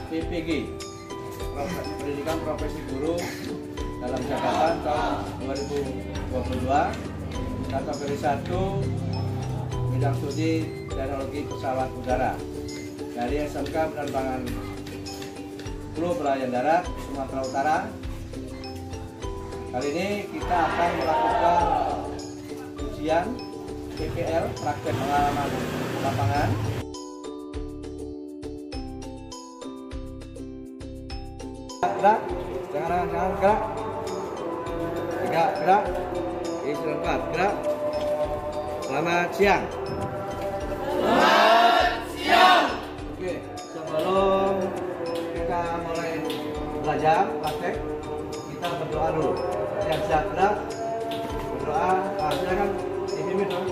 PPG, Pendidikan Profesi Guru dalam jabatan tahun 2022, kategori 1 bidang studi teknologi pesawat udara dari SMK Penerbangan Kru Pelayan Darat Sumatera Utara. Kali ini kita akan melakukan ujian PPL, praktek pengalaman lapangan. Gerak, jangan gerak. 3 gerak. Istri 4 gerak. Selamat siang. Selamat siang. Oke, sebelum kita mulai belajar praktek, kita berdoa dulu. Yang siap gerak, berdoa. Silakan dipimpin dong.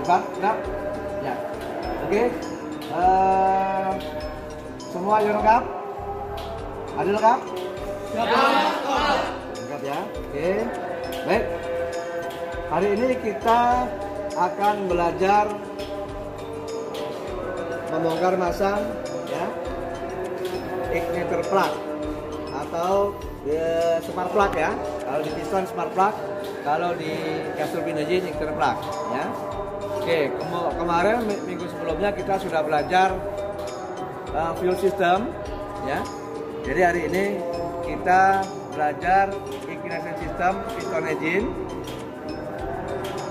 Gerak, gerak, ya, oke. Semua yang lengkap, ada lengkap? Lengkap ya, oke. Baik, hari ini kita akan belajar membongkar masang ya igniter plug atau spark plug ya. Kalau di piston spark plug, kalau di gas turbine engine igniter plug ya. Oke, kemarin minggu sebelumnya kita sudah belajar fuel system ya. Jadi hari ini kita belajar ignition system piston engine.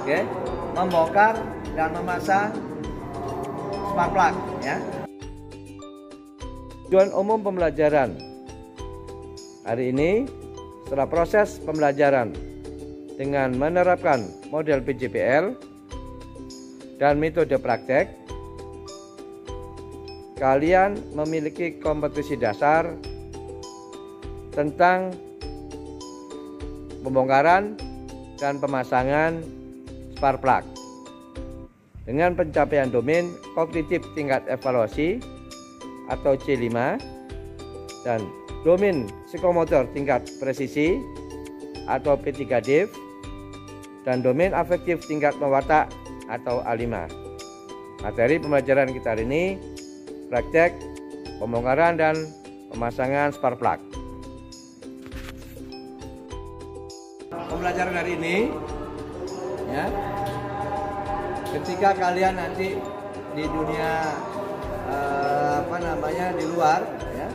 Oke, membongkar dan memasang spark plug ya. Tujuan umum pembelajaran hari ini setelah proses pembelajaran dengan menerapkan model PJPL dan metode praktek, kalian memiliki kompetensi dasar tentang pembongkaran dan pemasangan spark plug dengan pencapaian domain kognitif tingkat evaluasi atau C5 dan domain psikomotor tingkat presisi atau P3DIV dan domain afektif tingkat pewatak atau A5. Materi pembelajaran kita hari ini praktek pembongkaran dan pemasangan spark plug. Pembelajaran hari ini ya, ketika kalian nanti di dunia di luar ya,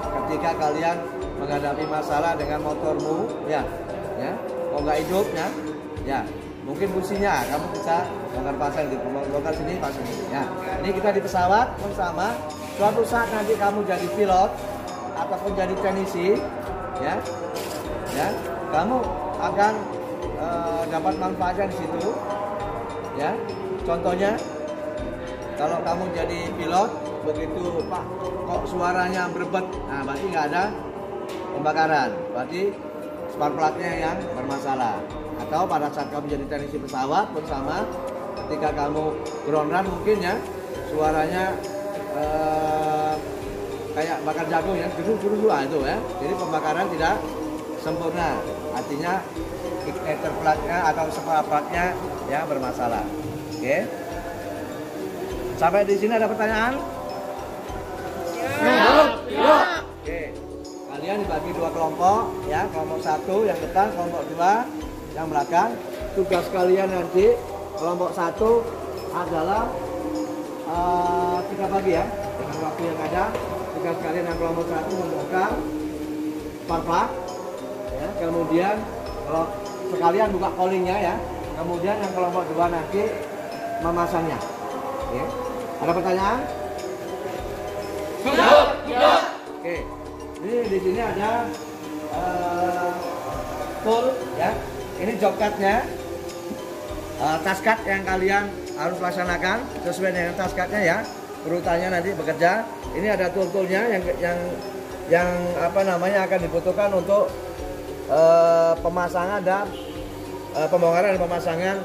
ketika kalian menghadapi masalah dengan motormu ya kok nggak hidup ya, mungkin fungsinya kamu bisa bongkar pasang gitu, bongkar sini pasang sini ya. Ini kita di pesawat bersama, suatu saat nanti kamu jadi pilot ataupun jadi teknisi ya kamu akan dapat manfaatnya di situ ya. Contohnya kalau kamu jadi pilot, begitu Pak kok suaranya berebet, nah berarti nggak ada pembakaran, berarti spark plug-nya yang bermasalah. Atau pada saat kamu jadi teknisi pesawat bersama, ketika kamu ground run mungkin ya suaranya kayak bakar jagung ya, guru itu ya. Jadi pembakaran tidak sempurna, artinya igniter plug-nya atau spark plug-nya ya bermasalah. Oke. Sampai di sini ada pertanyaan? Ya. Oke. Kalian dibagi 2 kelompok ya, kelompok 1 yang depan, kelompok 2 yang belakang. Tugas kalian nanti kelompok 1 adalah 3 pagi ya, dengan waktu yang ada. Tugas kalian yang kelompok 1 membongkar spark plug ya, kemudian kalau sekalian buka collingnya ya, kemudian yang kelompok 2 nanti memasangnya. Oke. Ada pertanyaan? Sudah. Oke. Ini di sini ada tool ya. Ini job card-nya, task card yang kalian harus laksanakan sesuai dengan task card-nya ya. Urutannya nanti bekerja. Ini ada tool-toolnya yang akan dibutuhkan untuk pemasangan dan pembongkaran dan pemasangan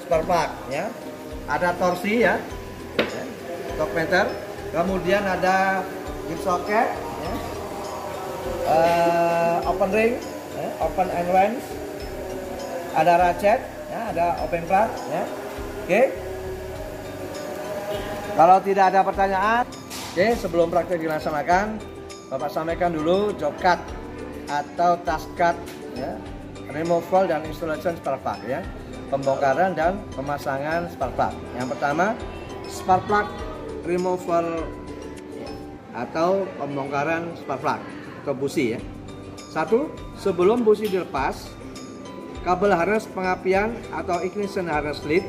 spark plug ya. ada torsi ya, torque meter, kemudian ada gips socket, ya. Open ring, ya. Open and wrench, ada ratchet, ya. Ada open plug, ya. Oke. Kalau tidak ada pertanyaan, oke, sebelum praktek dilaksanakan, Bapak sampaikan dulu job cut atau task cut, ya. Removal dan installation spark plug, ya. Pembongkaran dan pemasangan spark plug. Yang pertama, spark plug removal atau pembongkaran spark plug atau busi, ya. Satu, sebelum busi dilepas, kabel harness pengapian atau ignition harness lead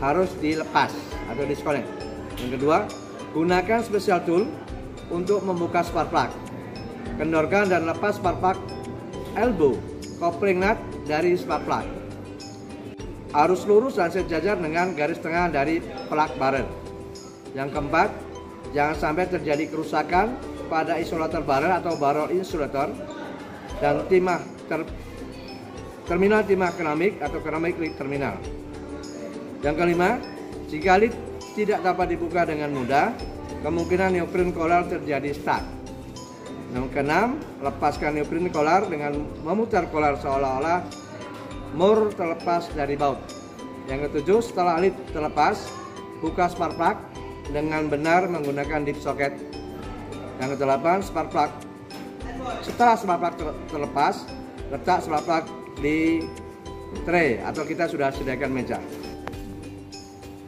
harus dilepas atau disconnect. Yang kedua, gunakan special tool untuk membuka spark plug. Kendorkan dan lepas spark plug elbow coupling nut dari spark plug. Harus lurus dan sejajar dengan garis tengah dari plug barrel. Yang keempat, jangan sampai terjadi kerusakan pada isolator barrel atau barrel insulator dan terminal timah keramik atau keramik lead terminal. Yang kelima, jika lead tidak dapat dibuka dengan mudah, kemungkinan neoprene collar terjadi stuck. Yang keenam, lepaskan neoprene collar dengan memutar collar seolah-olah mur terlepas dari baut. Yang ketujuh, setelah lead terlepas, buka spark plug dengan benar menggunakan dip socket. Yang kedelapan, spark plug. Setelah spark plug terlepas, letak spark plug di tray atau kita sudah sediakan meja.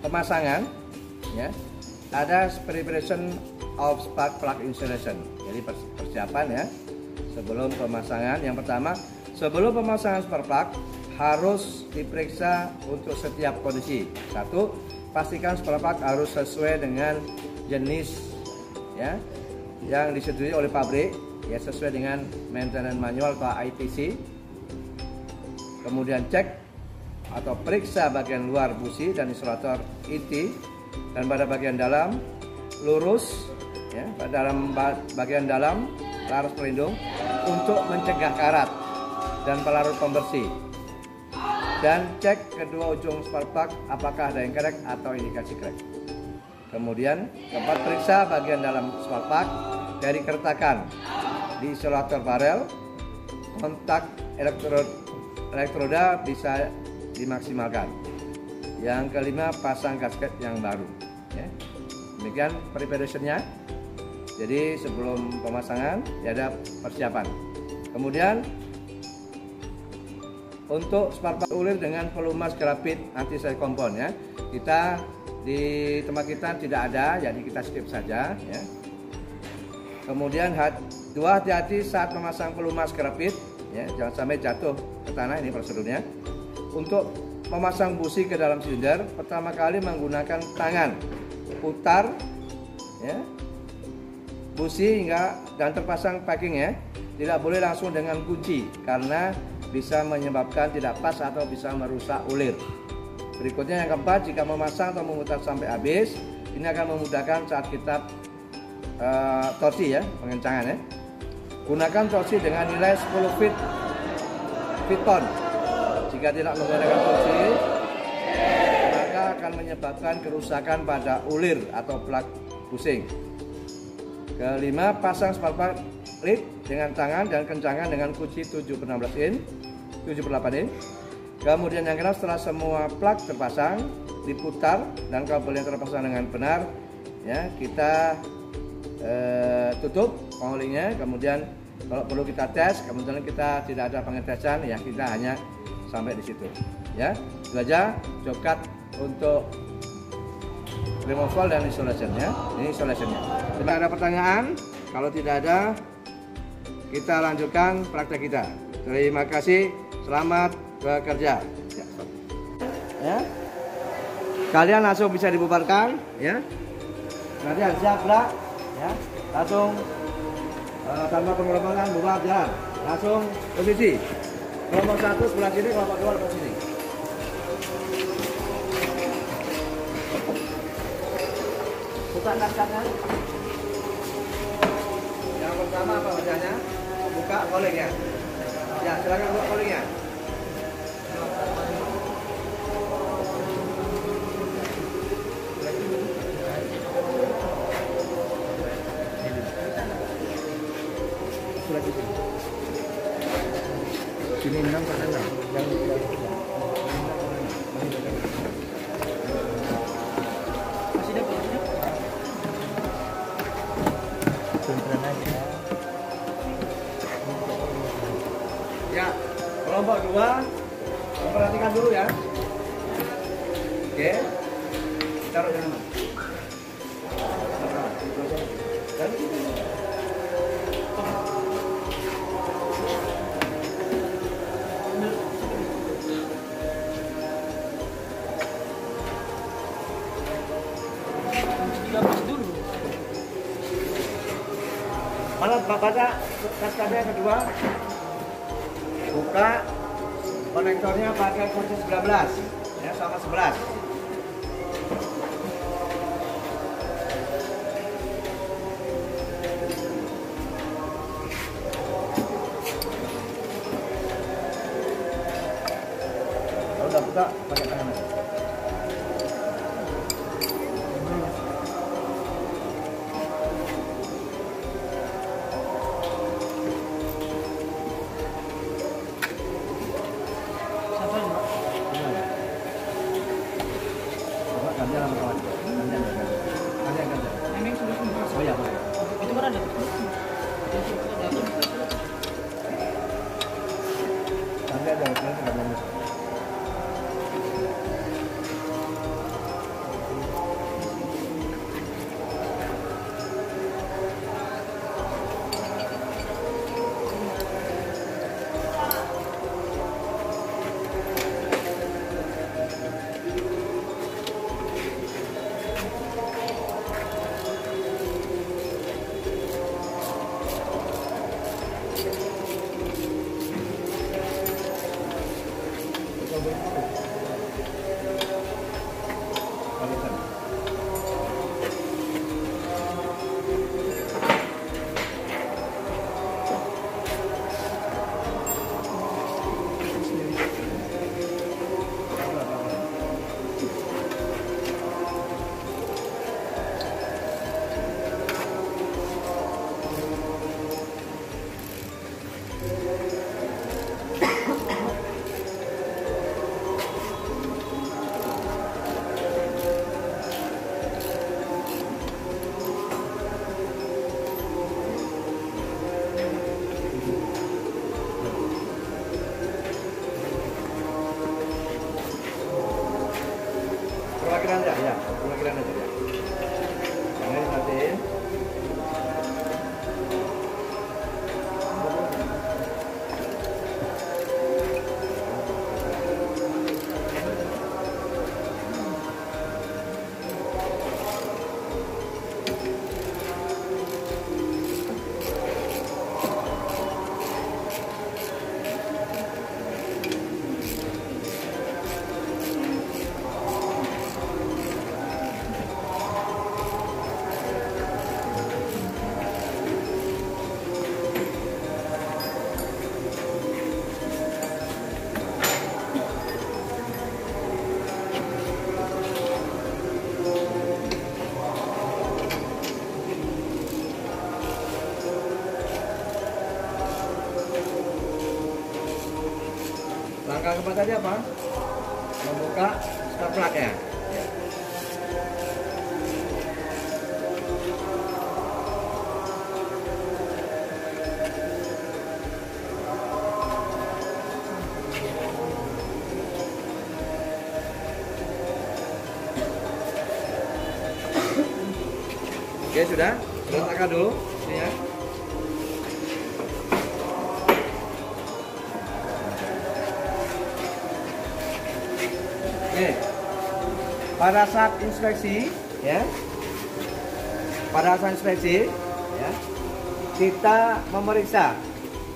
Pemasangan, ya, ada preparation of spark plug installation. Jadi persiapan, ya, sebelum pemasangan. Yang pertama, sebelum pemasangan spark plug harus diperiksa untuk setiap kondisi. Satu, pastikan spark plug harus sesuai dengan jenis, ya, yang disetujui oleh pabrik, ya, sesuai dengan maintenance manual atau ITC. Kemudian cek atau periksa bagian luar busi dan isolator inti, dan pada bagian dalam lurus, ya, dalam bagian dalam laras pelindung untuk mencegah karat dan pelarut pembersih. Dan cek kedua ujung spark plug apakah ada yang crack atau indikasi crack. Kemudian keempat, periksa bagian dalam spark plug dari keretakan di isolator barrel. Kontak elektroda bisa dimaksimalkan. Yang kelima, pasang gasket yang baru, ya. Demikian preparationnya. Jadi sebelum pemasangan ya ada persiapan. Kemudian untuk spark plug ulir dengan pelumas grafit anti slide compound, ya. Kita di tempat kita tidak ada, jadi kita skip saja, ya. Kemudian hati-hati saat memasang pelumas grafit, ya, jangan sampai jatuh ke tanah. Ini prosedurnya. Untuk memasang busi ke dalam silinder, pertama kali menggunakan tangan putar, ya, busi hingga dan terpasang packing, ya. Tidak boleh langsung dengan kunci karena bisa menyebabkan tidak pas atau bisa merusak ulir. Berikutnya yang keempat, jika memasang atau memutar sampai habis, ini akan memudahkan saat kita torsi, ya, pengencangan, ya. Gunakan torsi dengan nilai 10 Fitton. Jika tidak menggunakan torsi, maka akan menyebabkan kerusakan pada ulir atau plug pusing. Kelima, pasang spark plug lead dengan tangan dan kencangan dengan kunci 7/16 in, 7/8 in. Kemudian yang keenam, setelah semua plug terpasang, diputar dan kabel yang terpasang dengan benar, ya, kita tutup pengholinya. Kemudian kalau perlu kita tes, kemudian kita tidak ada pengetesan, ya, kita hanya sampai di situ, ya. Itu aja job cut untuk removal dan installation-nya. Ini installation-nya. Tidak ada pertanyaan? Kalau tidak ada, kita lanjutkan praktek kita. Terima kasih, selamat bekerja. Ya. Kalian langsung bisa dibubarkan, ya. Nanti siap lah, ya. Langsung tanpa pengelompokan bubar jalan. Langsung posisi. Kelompok 1 sebelah sini, kelompok 2 sebelah sini. Buka kancanya. Yang pertama apa bacanya? Buka collingnya. Ya, silakan buka collingnya. Oke, taruh di mana? Dan mana baca kaskade yang kedua, buka konektornya pakai kunci 19 ya, sama 11. Kalau udah buka pakai tangan aja. Oh ya, itu kan ada. Nanti ada, nanti ada. Perwakilan aja ya, perwakilan aja ya. Ini matiin. Langkah keempat tadi apa? Membuka start plug-nya. Oke, sudah. Letakkan dulu ini ya. Oke. Pada saat inspeksi ya. Pada saat inspeksi ya, kita memeriksa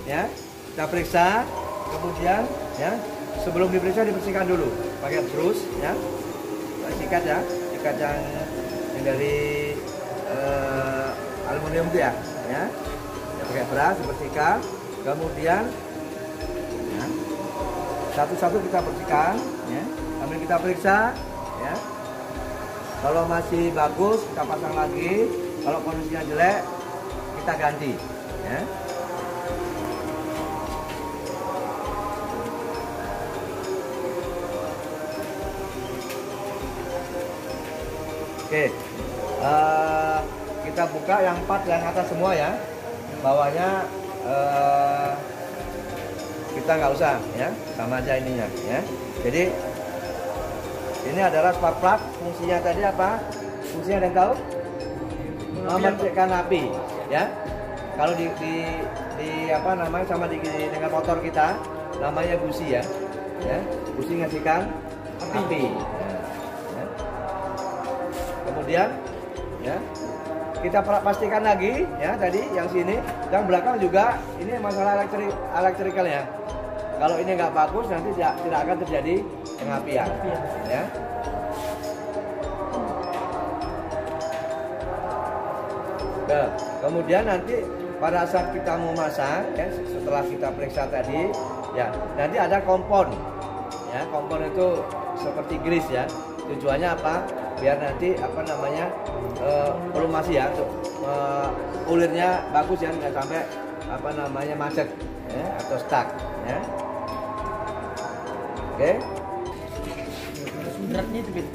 ya. Kita periksa, kemudian ya, sebelum diperiksa dibersihkan dulu pakai brush ya. Sikat ya, sikat yang dari aluminium itu ya, pakai brush dibersihkan, kemudian ya, satu-satu kita bersihkan, ya, sambil kita periksa, ya. Kalau masih bagus kita pasang lagi, kalau kondisinya jelek kita ganti, ya. Oke. Kita buka yang 4 yang atas semua ya, bawahnya kita nggak usah ya, sama aja ininya ya. Jadi Ini adalah spark plug. Fungsinya tadi apa? Fungsinya ada yang tahu? Memercikan api, ya. Kalau di apa namanya sama dengan motor kita, namanya busi ya. Ya, busi ngasihkan api. Ya. Kemudian, ya, kita pastikan lagi, ya tadi yang sini, yang belakang juga ini masalah elektrikalnya. Kalau ini nggak bagus nanti tidak akan terjadi pengapian, ya. Nah, kemudian nanti pada saat kita mau masang, ya, setelah kita periksa tadi, ya nanti ada kompon, ya kompon itu seperti grease ya. Tujuannya apa? Biar nanti apa namanya volumasi ya, untuk ulirnya bagus ya, nggak sampai apa namanya macet, ya, atau stuck, ya. Oke. Beratnya itu Bin.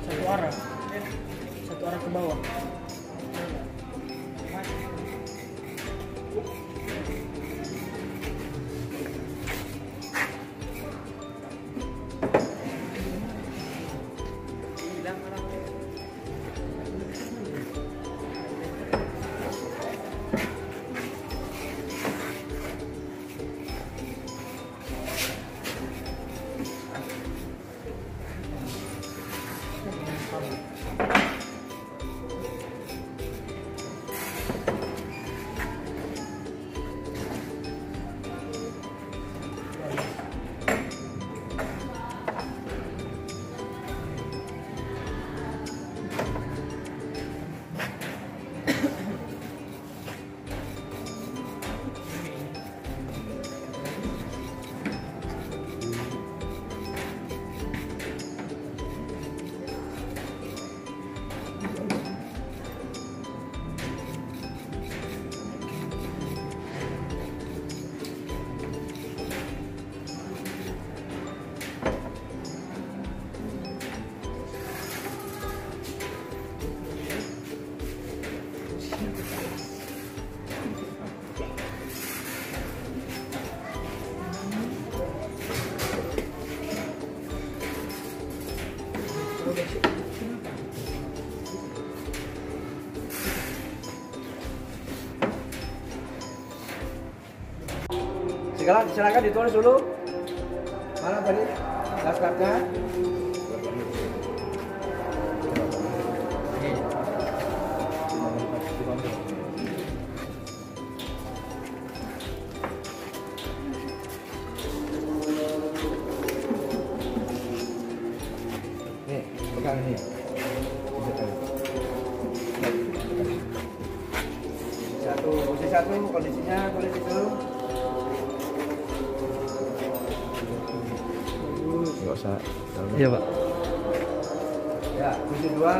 Satu arah ke bawah. Silakan ditulis dulu. Mana tadi daftarnya? Nih, pegang ini. Posisi satu, kondisinya tulis itu. Nggak usah. Iya Pak. Ya, posisi dua.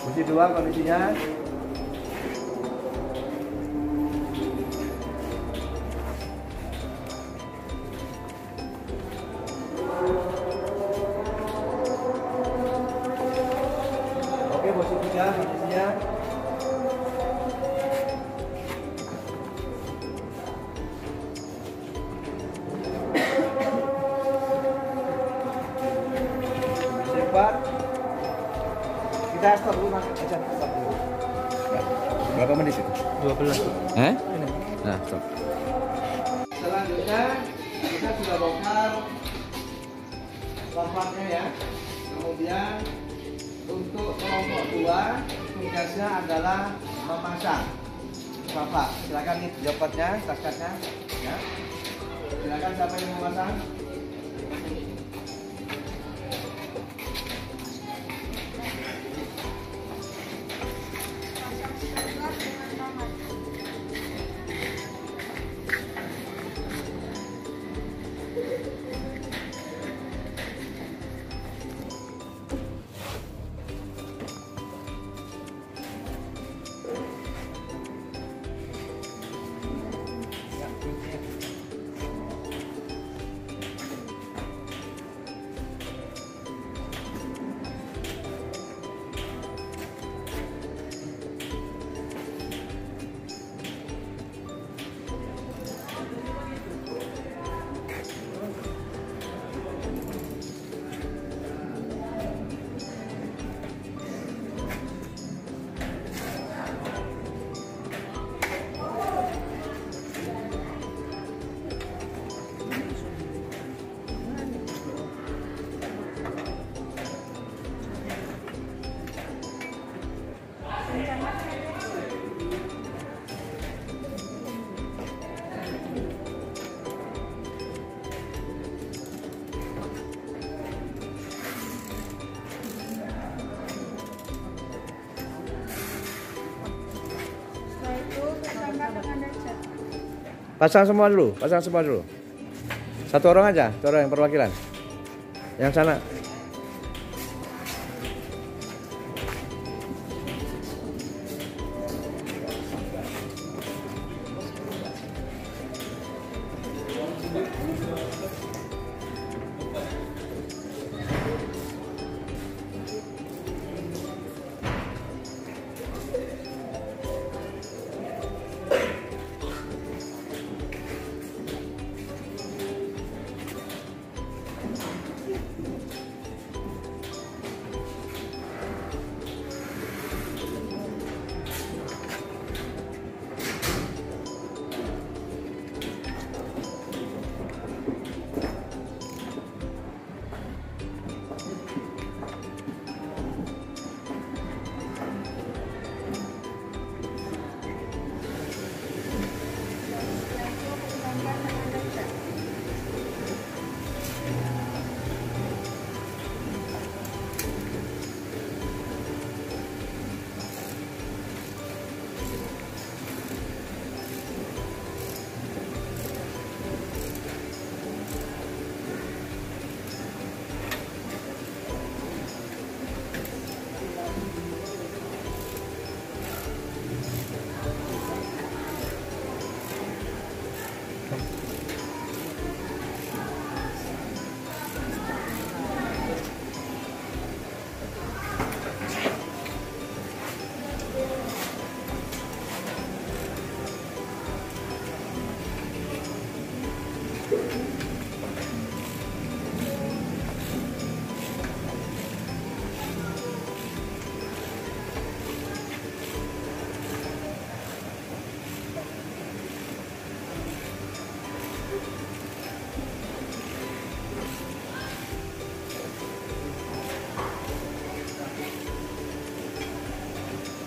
Posisi dua kondisinya. Oke, posisi tiga kondisinya. Kita stop dulu mas, stop dulu. Ya. Berapa menit itu? 12. Ini. Nah, stop. Selanjutnya kita sudah bongkar lompatnya ya. Kemudian untuk kelompok 2 tugasnya adalah memasang. Bapak, silakan nih jopatnya, tas-tasnya, ya. Silakan siapa yang mau memasang? Pasang semua dulu, pasang semua dulu. Satu orang aja, satu orang yang perwakilan. Yang sana.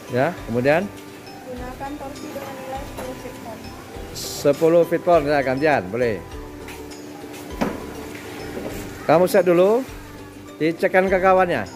Ya, kemudian Gunakan torsi dengan nilai 10 feet pound. 10 feet pound ya, gantian, boleh. Kamu set dulu, dicekkan ke kawannya.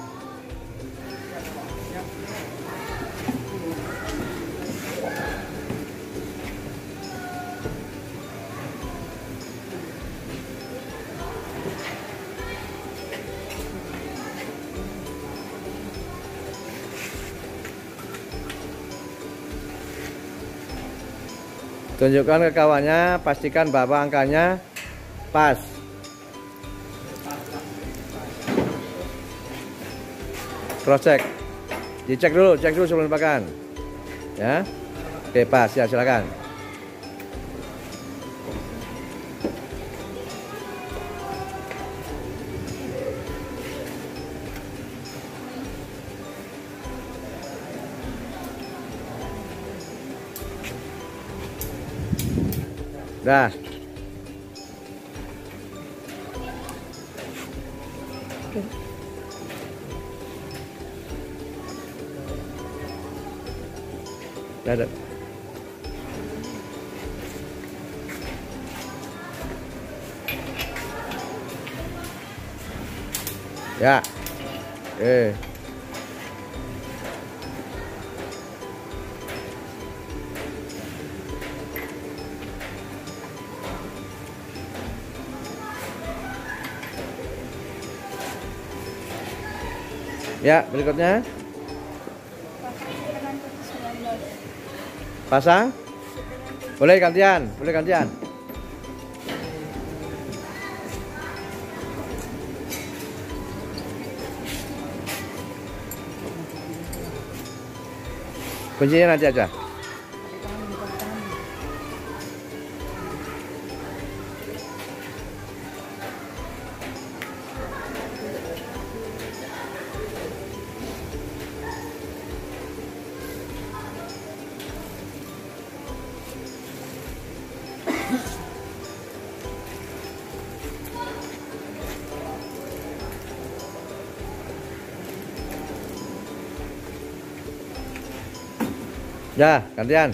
Tunjukkan ke kawannya, pastikan bahwa angkanya pas. Cross check. Dicek dulu, cek dulu sebelum dipakan. Ya. Oke, pas ya, silakan. Dah. Dah. Ya. Ya, berikutnya. Pasang. Boleh gantian, boleh gantian. Kuncinya nanti aja. Ya, gantian.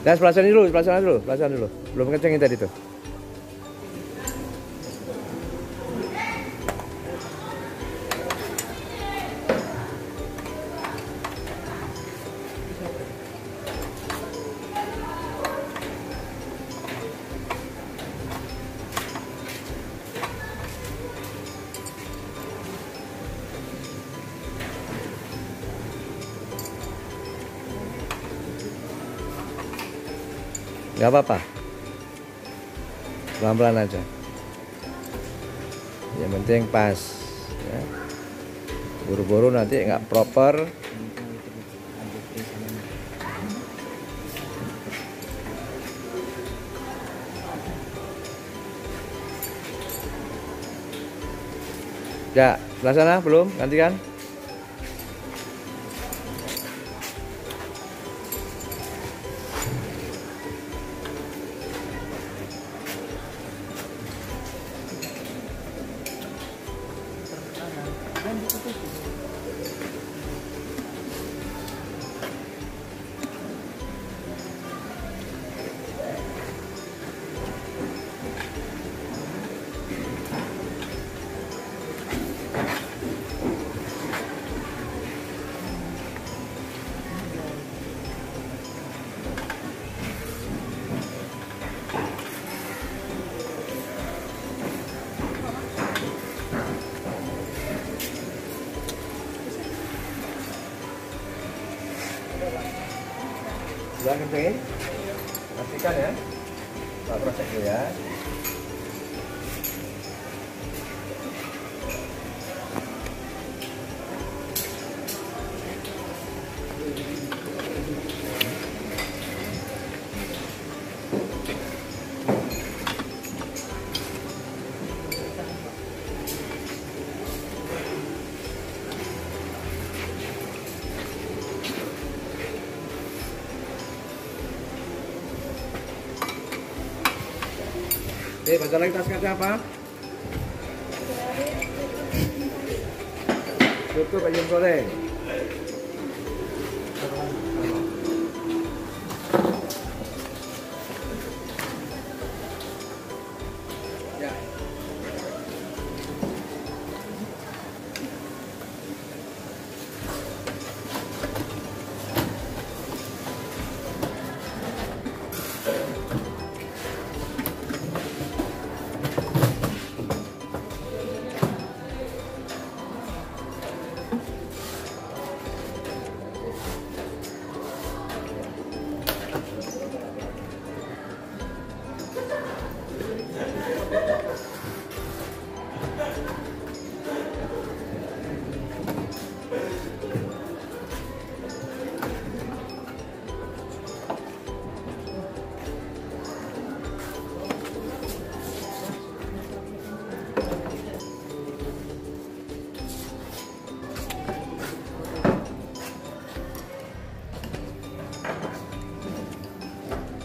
Dan sebelah sana dulu, sebelah sana dulu, sebelah sana dulu. Belum kencengin tadi tuh. Gak apa-apa, pelan-pelan aja, yang penting pas ya. Buru-buru nanti nggak proper. Ya, sebelah sana belum gantikan. Sudah kencengin, pastikan ya. Pak proses dulu ya. Oke, baca lagi tas kaca apa? Tutup ayam goreng. Ya.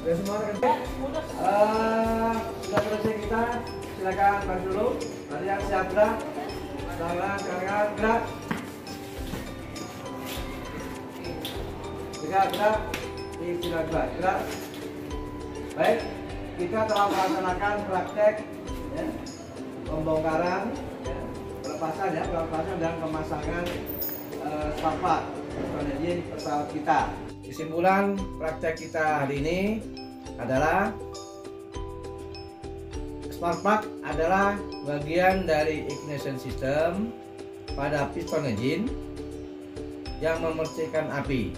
Oke semua rekan. Sudah selesai kita, silakan balik dulu. Nanti yang siap gerak, tangan kanan gerak. Gerak, istirahat gerak. Baik, kita telah melaksanakan praktek ya, pembongkaran, ya, pelepasan dan pemasangan spark plug pesawat kita. Kesimpulan praktek kita hari ini adalah spark plug adalah bagian dari ignition system pada piston engine yang memercikan api.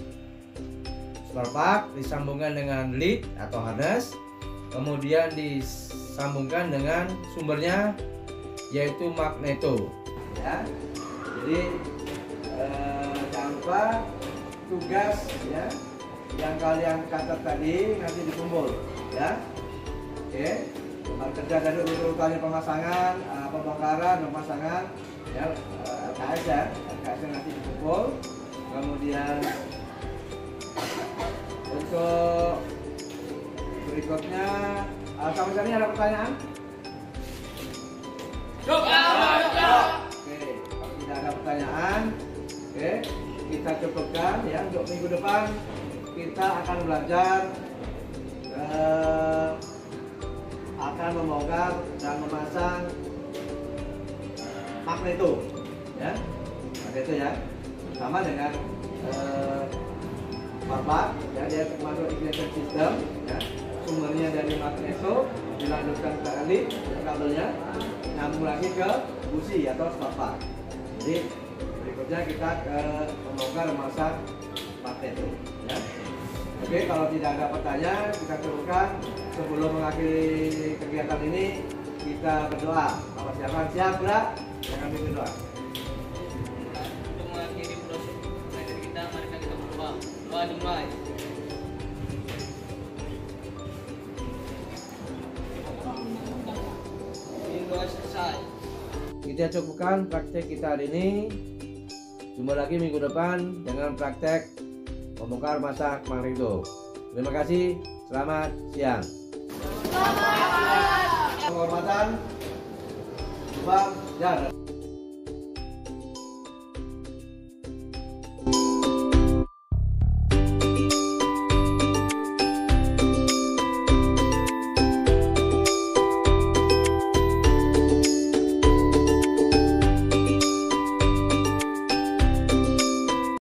Spark plug disambungkan dengan lead atau harness, kemudian disambungkan dengan sumbernya yaitu magneto. Ya, jadi jangan lupa tugas ya yang kalian catat tadi nanti dikumpul ya. Oke, kerja dari urutannya pemasangan, pembongkaran, pemasangan ya, LKS nanti dikumpul. Kemudian untuk berikutnya sampai sini ada pertanyaan? Oke, kalau tidak ada pertanyaan, oke, kita cukupkan ya. Untuk minggu depan kita akan belajar akan membongkar dan memasang magneto, ya, magneto ya, sama dengan bapak, ya, dia termasuk ignition system, ya, sumbernya dari magneto, dilanjutkan ke elit kabelnya, nyambung lagi ke busi atau stopper. Jadi berikutnya kita membongkar memasang magneto, ya. Oke, kalau tidak ada pertanyaan, kita cukupkan. Sebelum mengakhiri kegiatan ini, kita berdoa. Apa siap, gerak? Yang kami berdoa. Untuk mengakhiri proses belajar kita, mari kita berdoa. Doa dimulai. Ini doa selesai. Kita cukupkan praktek kita hari ini. Jumpa lagi minggu depan dengan praktek membongkar masak magneto. Terima kasih. Selamat siang. Penghormatan. Bang, ya.